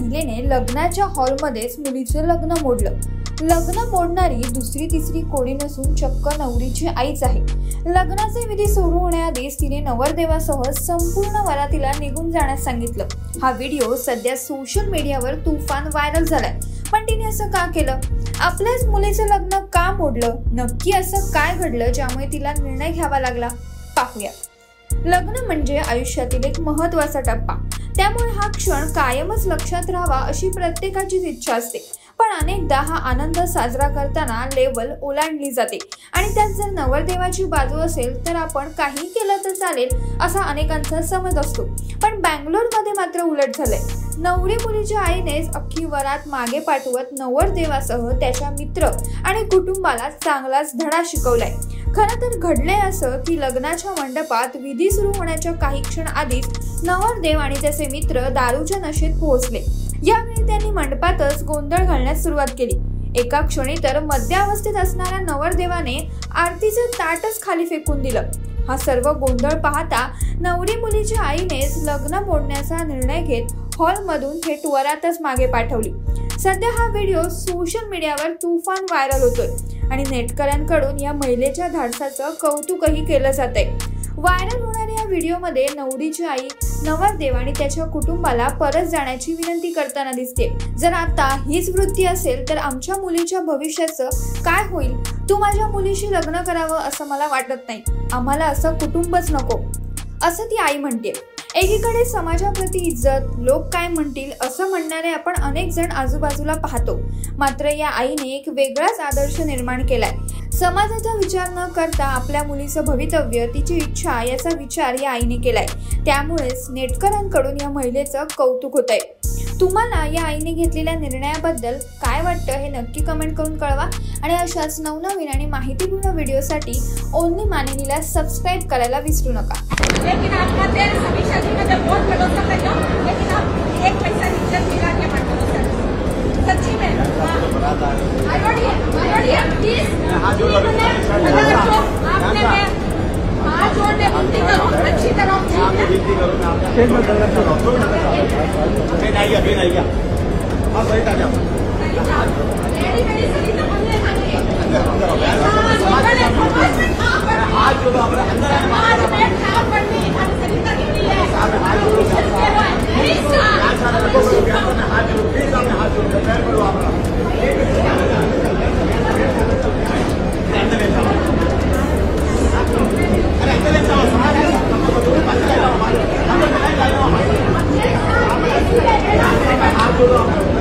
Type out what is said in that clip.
महिलेने लग्नाच्या हॉलमध्येच मुलीचं लग्न मोडलं। लग्न मोडणारी दुसरी तिसरी कोणी नसून चक्क नवरीची आईच आहे। लग्नाचे विधी सुरू होण्याआधीच तिने नवरदेवासह संपूर्ण वरातीला निघून जाण्यास सांगितलं। हा व्हिडिओ सध्या सोशल मीडियावर तुफान व्हायरल झालाय। पण तिने असं का केलं? आपल्याच मुलीचं लग्न का मोडलं? नक्की असं काय घडलं ज्यामुळे तिला निर्णय घ्यावा लागला? पाहूया। लग्न म्हणजे आयुष्यातील एक महत्त्वाचा टप्पा, त्यामुळे हा क्षण कायमच लक्षात राहावा अशी प्रत्येकाचीच इच्छा असते। पण अनेकदा हा आनंद साजरा करताना लेवल ओलांडली जाते आणि त्यात जर नवरदेवाची बाजू असेल तर आपण काही केलं तर चालेल असा अनेकांचा समज असतो। पण बंगलोरमध्ये मात्र उलट झालंय। नवरी मुलीच्या आईनेच अख्खी वरात मागे पाठवत नवरदेवासह त्याच्या मित्र आणि कुटुंबाला चांगलाच धडा शिकवलाय। खरं तर घडलंय असं की लग्नाच्या मंडपात विधी सुरू होण्याच्या काही क्षण आधीच नवरदेव आणि त्याचे मित्र दारूच्या नशेत पोहोचले। यावेळी त्यांनी मंडपातच गोंधळ घालण्यास सुरुवात केली। एका क्षणी तर मध्यावस्थेत असणाऱ्या नवरदेवाने आरतीचं ताटच खाली फेकून दिलं। हा सर्व गोंधळ पाहता नवरी मुलीच्या आईनेच लग्न मोडण्याचा निर्णय घेत हॉलमधून थेट वरातच मागे पाठवली। सध्या हा व्हिडिओ सोशल मीडियावर तुफान व्हायरल होतोय आणि नेटकऱ्यांकडून या महिलेच्या धाडसाचं कौतुकही केलं जातंय। व्हायरल होणाऱ्या या व्हिडिओमध्ये नवरीची आई नवरदेव आणि त्याच्या कुटुंबाला परत जाण्याची विनंती करताना दिसते। जर आता हीच वृत्ती असेल तर आमच्या मुलीच्या भविष्याचं काय होईल? तू माझ्या मुलीशी लग्न करावं असं मला वाटत नाही। आम्हाला असं कुटुंबच नको, असं ती आई म्हणते। एकीकडे समाजाप्रती इज्जत, लोक काय म्हणतील असं म्हणणारे आपण अनेक जण आजूबाजूला पाहतो। मात्र या आईने एक वेगळाच आदर्श निर्माण केलाय। समाजाचा विचार न करता आपल्या मुलीचं भवितव्य, तिची इच्छा याचा विचार या आईने केलाय। त्यामुळेच नेटकऱ्यांकडून या महिलेचं कौतुक होतंय। तुम्हाला या आईने घेतलेल्या निर्णयाबद्दल काय वाटतं हे नक्की कमेंट करून कळवा आणि अशाच नवनवीन आणि माहितीपूर्ण व्हिडिओसाठी ओन्ली मानिनीला सबस्क्राइब करायला विसरू नका। लेकिन आपका दिल सभी शादी में जब बहुत भरोसा कर लो, लेकिन आप एक पैसा इज्जत दिला के मत करो सर, सच्ची में। प्लीज आपने मैं हाथ जोड़ने विनती करो, अच्छी तरह हाथ जोड़ो।